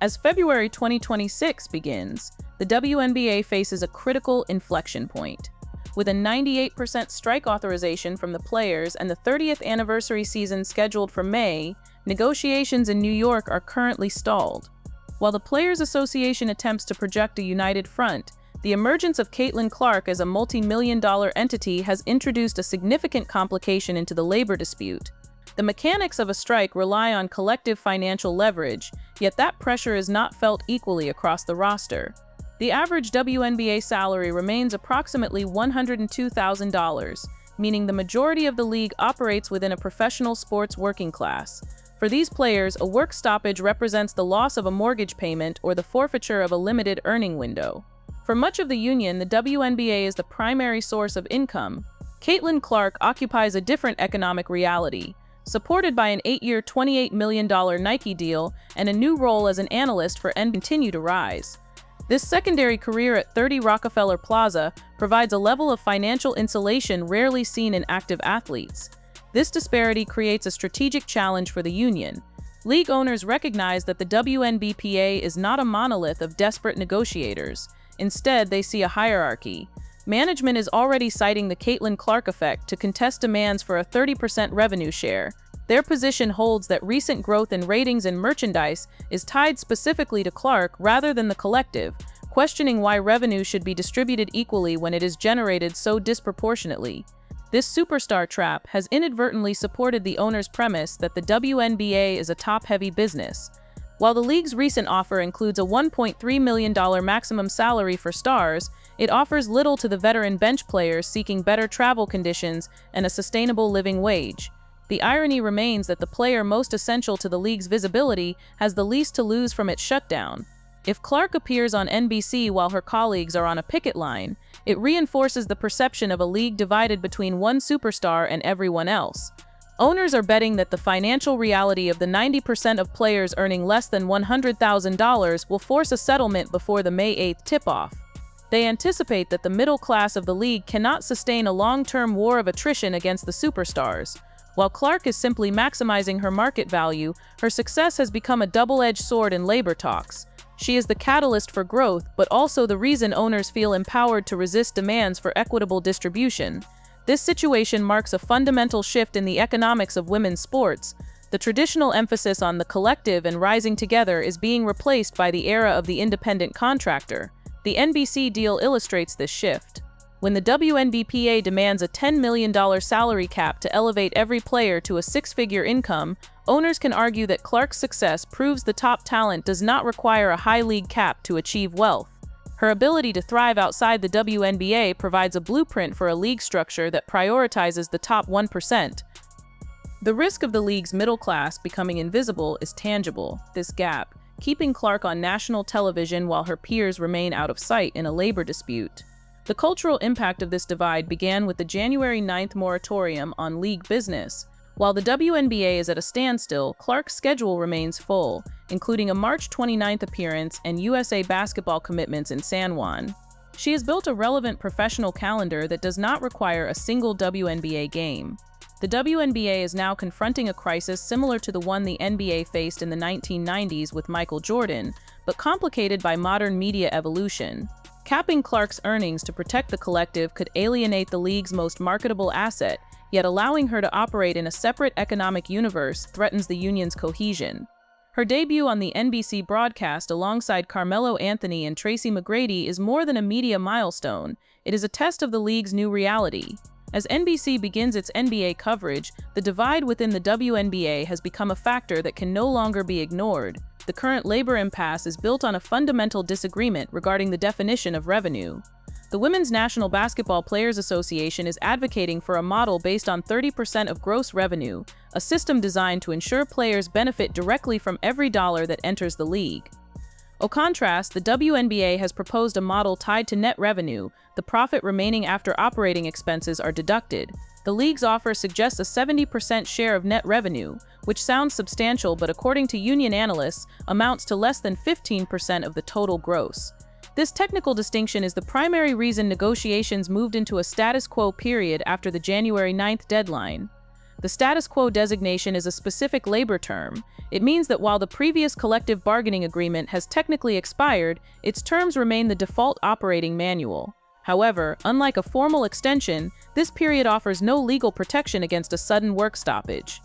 As February 2026 begins, the WNBA faces a critical inflection point. With a 98% strike authorization from the players and the 30th anniversary season scheduled for May, negotiations in New York are currently stalled. While the Players Association attempts to project a united front, the emergence of Caitlin Clark as a multi-million-dollar entity has introduced a significant complication into the labor dispute. The mechanics of a strike rely on collective financial leverage, yet that pressure is not felt equally across the roster. The average WNBA salary remains approximately $102,000, meaning the majority of the league operates within a professional sports working class. For these players, a work stoppage represents the loss of a mortgage payment or the forfeiture of a limited earning window. For much of the union, the WNBA is the primary source of income. Caitlin Clark occupies a different economic reality. Supported by an 8-year, $28 million Nike deal and a new role as an analyst for NBA, continue to rise. This secondary career at 30 Rockefeller Plaza provides a level of financial insulation rarely seen in active athletes. This disparity creates a strategic challenge for the union. League owners recognize that the WNBPA is not a monolith of desperate negotiators. Instead, they see a hierarchy. Management is already citing the Caitlin Clark effect to contest demands for a 30% revenue share. Their position holds that recent growth in ratings and merchandise is tied specifically to Clark rather than the collective, questioning why revenue should be distributed equally when it is generated so disproportionately. This superstar trap has inadvertently supported the owner's premise that the WNBA is a top-heavy business. While the league's recent offer includes a $1.3 million maximum salary for stars, it offers little to the veteran bench players seeking better travel conditions and a sustainable living wage. The irony remains that the player most essential to the league's visibility has the least to lose from its shutdown. If Clark appears on NBC while her colleagues are on a picket line, it reinforces the perception of a league divided between one superstar and everyone else. Owners are betting that the financial reality of the 90% of players earning less than $100,000 will force a settlement before the May 8th tip-off. They anticipate that the middle class of the league cannot sustain a long-term war of attrition against the superstars. While Clark is simply maximizing her market value, her success has become a double-edged sword in labor talks. She is the catalyst for growth, but also the reason owners feel empowered to resist demands for equitable distribution. This situation marks a fundamental shift in the economics of women's sports. The traditional emphasis on the collective and rising together is being replaced by the era of the independent contractor. The NBC deal illustrates this shift. When the WNBPA demands a $10 million salary cap to elevate every player to a six-figure income, owners can argue that Clark's success proves the top talent does not require a high league cap to achieve wealth. Her ability to thrive outside the WNBA provides a blueprint for a league structure that prioritizes the top 1%. The risk of the league's middle class becoming invisible is tangible. This gap, keeping Clark on national television while her peers remain out of sight in a labor dispute. The cultural impact of this divide began with the January 9th moratorium on league business. While the WNBA is at a standstill, Clark's schedule remains full, including a March 29th appearance and USA basketball commitments in San Juan. She has built a relevant professional calendar that does not require a single WNBA game. The WNBA is now confronting a crisis similar to the one the NBA faced in the 1990s with Michael Jordan, but complicated by modern media evolution. Capping Clark's earnings to protect the collective could alienate the league's most marketable asset, yet allowing her to operate in a separate economic universe threatens the union's cohesion. Her debut on the NBC broadcast alongside Carmelo Anthony and Tracy McGrady is more than a media milestone. It is a test of the league's new reality. As NBC begins its NBA coverage, the divide within the WNBA has become a factor that can no longer be ignored. The current labor impasse is built on a fundamental disagreement regarding the definition of revenue. The Women's National Basketball Players Association is advocating for a model based on 30% of gross revenue, a system designed to ensure players benefit directly from every dollar that enters the league. Au contrast, the WNBA has proposed a model tied to net revenue, the profit remaining after operating expenses are deducted. The league's offer suggests a 70% share of net revenue, which sounds substantial but according to union analysts, amounts to less than 15% of the total gross. This technical distinction is the primary reason negotiations moved into a status quo period after the January 9th deadline. The status quo designation is a specific labor term. It means that while the previous collective bargaining agreement has technically expired, its terms remain the default operating manual. However, unlike a formal extension, this period offers no legal protection against a sudden work stoppage.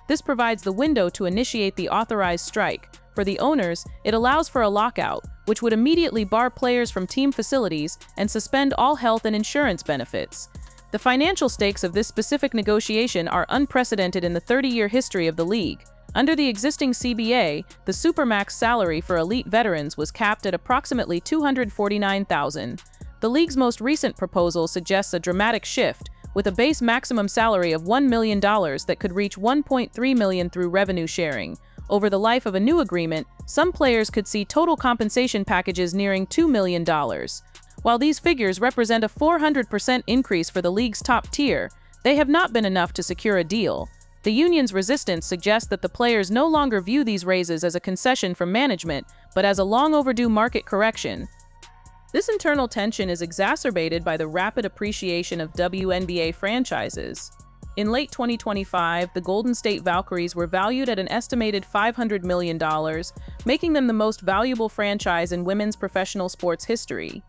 This provides the window to initiate the authorized strike. For the owners, it allows for a lockout, which would immediately bar players from team facilities and suspend all health and insurance benefits. The financial stakes of this specific negotiation are unprecedented in the 30-year history of the league. Under the existing CBA, the supermax salary for elite veterans was capped at approximately $249,000. The league's most recent proposal suggests a dramatic shift, with a base maximum salary of $1 million that could reach $1.3 million through revenue sharing. Over the life of a new agreement, some players could see total compensation packages nearing $2 million. While these figures represent a 400% increase for the league's top tier, they have not been enough to secure a deal. The union's resistance suggests that the players no longer view these raises as a concession from management, but as a long-overdue market correction. This internal tension is exacerbated by the rapid appreciation of WNBA franchises. In late 2025, the Golden State Valkyries were valued at an estimated $500 million, making them the most valuable franchise in women's professional sports history.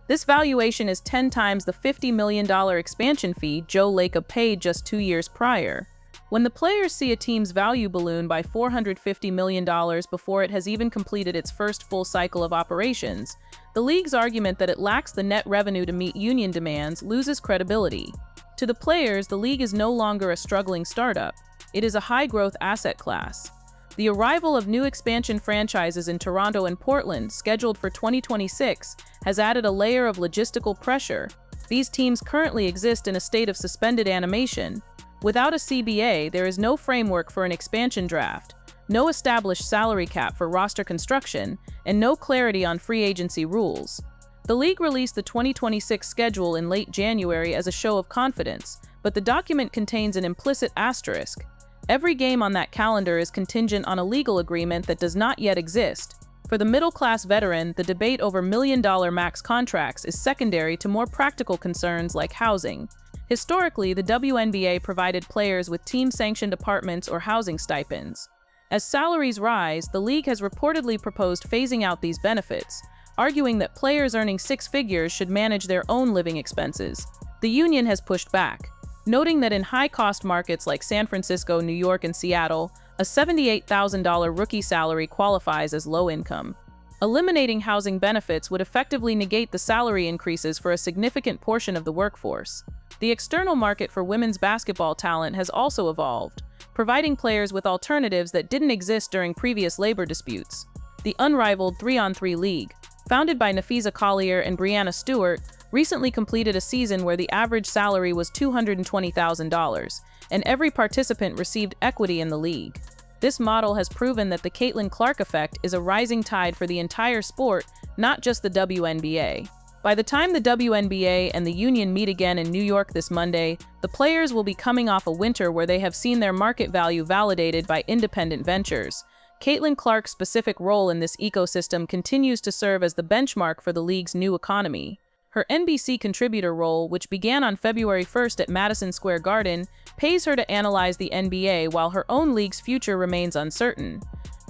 This valuation is 10 times the $50 million expansion fee Joe Lacob paid just 2 years prior. When the players see a team's value balloon by $450 million before it has even completed its first full cycle of operations, the league's argument that it lacks the net revenue to meet union demands loses credibility. To the players, the league is no longer a struggling startup. It is a high-growth asset class. The arrival of new expansion franchises in Toronto and Portland, scheduled for 2026, has added a layer of logistical pressure. These teams currently exist in a state of suspended animation. Without a CBA, there is no framework for an expansion draft, no established salary cap for roster construction, and no clarity on free agency rules. The league released the 2026 schedule in late January as a show of confidence, but the document contains an implicit asterisk. Every game on that calendar is contingent on a legal agreement that does not yet exist. For the middle-class veteran, the debate over million-dollar max contracts is secondary to more practical concerns like housing. Historically, the WNBA provided players with team-sanctioned apartments or housing stipends. As salaries rise, the league has reportedly proposed phasing out these benefits, arguing that players earning six figures should manage their own living expenses. The union has pushed back, noting that in high-cost markets like San Francisco, New York, and Seattle, a $78,000 rookie salary qualifies as low income. Eliminating housing benefits would effectively negate the salary increases for a significant portion of the workforce. The external market for women's basketball talent has also evolved, providing players with alternatives that didn't exist during previous labor disputes. The unrivaled 3-on-3 league, founded by Nafisa Collier and Brianna Stewart, recently completed a season where the average salary was $220,000, and every participant received equity in the league. This model has proven that the Caitlin Clark effect is a rising tide for the entire sport, not just the WNBA. By the time the WNBA and the union meet again in New York this Monday, the players will be coming off a winter where they have seen their market value validated by independent ventures. Caitlin Clark's specific role in this ecosystem continues to serve as the benchmark for the league's new economy. Her NBC contributor role, which began on February 1st at Madison Square Garden, pays her to analyze the NBA while her own league's future remains uncertain.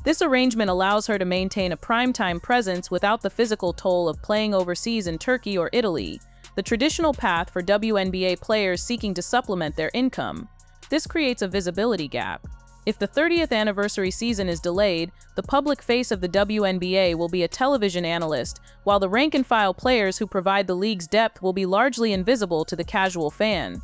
This arrangement allows her to maintain a primetime presence without the physical toll of playing overseas in Turkey or Italy, the traditional path for WNBA players seeking to supplement their income. This creates a visibility gap. If the 30th anniversary season is delayed, the public face of the WNBA will be a television analyst, while the rank-and-file players who provide the league's depth will be largely invisible to the casual fan.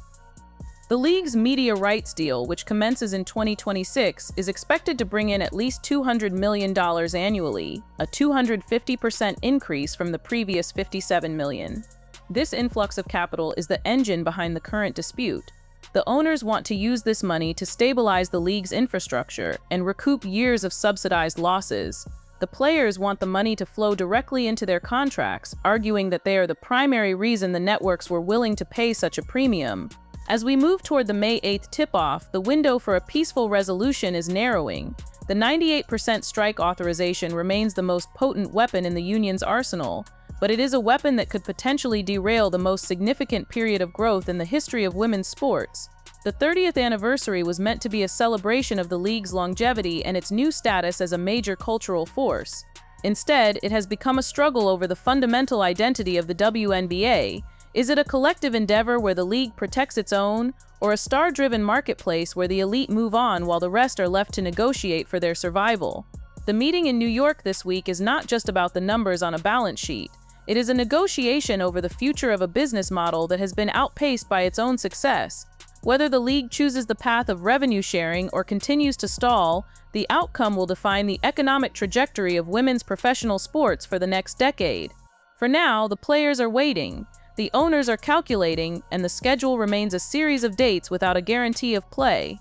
The league's media rights deal, which commences in 2026, is expected to bring in at least $200 million annually, a 250% increase from the previous $57 million. This influx of capital is the engine behind the current dispute. The owners want to use this money to stabilize the league's infrastructure and recoup years of subsidized losses. The players want the money to flow directly into their contracts, arguing that they are the primary reason the networks were willing to pay such a premium. As we move toward the May 8th tip-off, the window for a peaceful resolution is narrowing. The 98% strike authorization remains the most potent weapon in the union's arsenal, but it is a weapon that could potentially derail the most significant period of growth in the history of women's sports. The 30th anniversary was meant to be a celebration of the league's longevity and its new status as a major cultural force. Instead, it has become a struggle over the fundamental identity of the WNBA. Is it a collective endeavor where the league protects its own, or a star-driven marketplace where the elite move on while the rest are left to negotiate for their survival? The meeting in New York this week is not just about the numbers on a balance sheet. It is a negotiation over the future of a business model that has been outpaced by its own success. Whether the league chooses the path of revenue sharing or continues to stall, the outcome will define the economic trajectory of women's professional sports for the next decade. For now, the players are waiting, the owners are calculating, and the schedule remains a series of dates without a guarantee of play.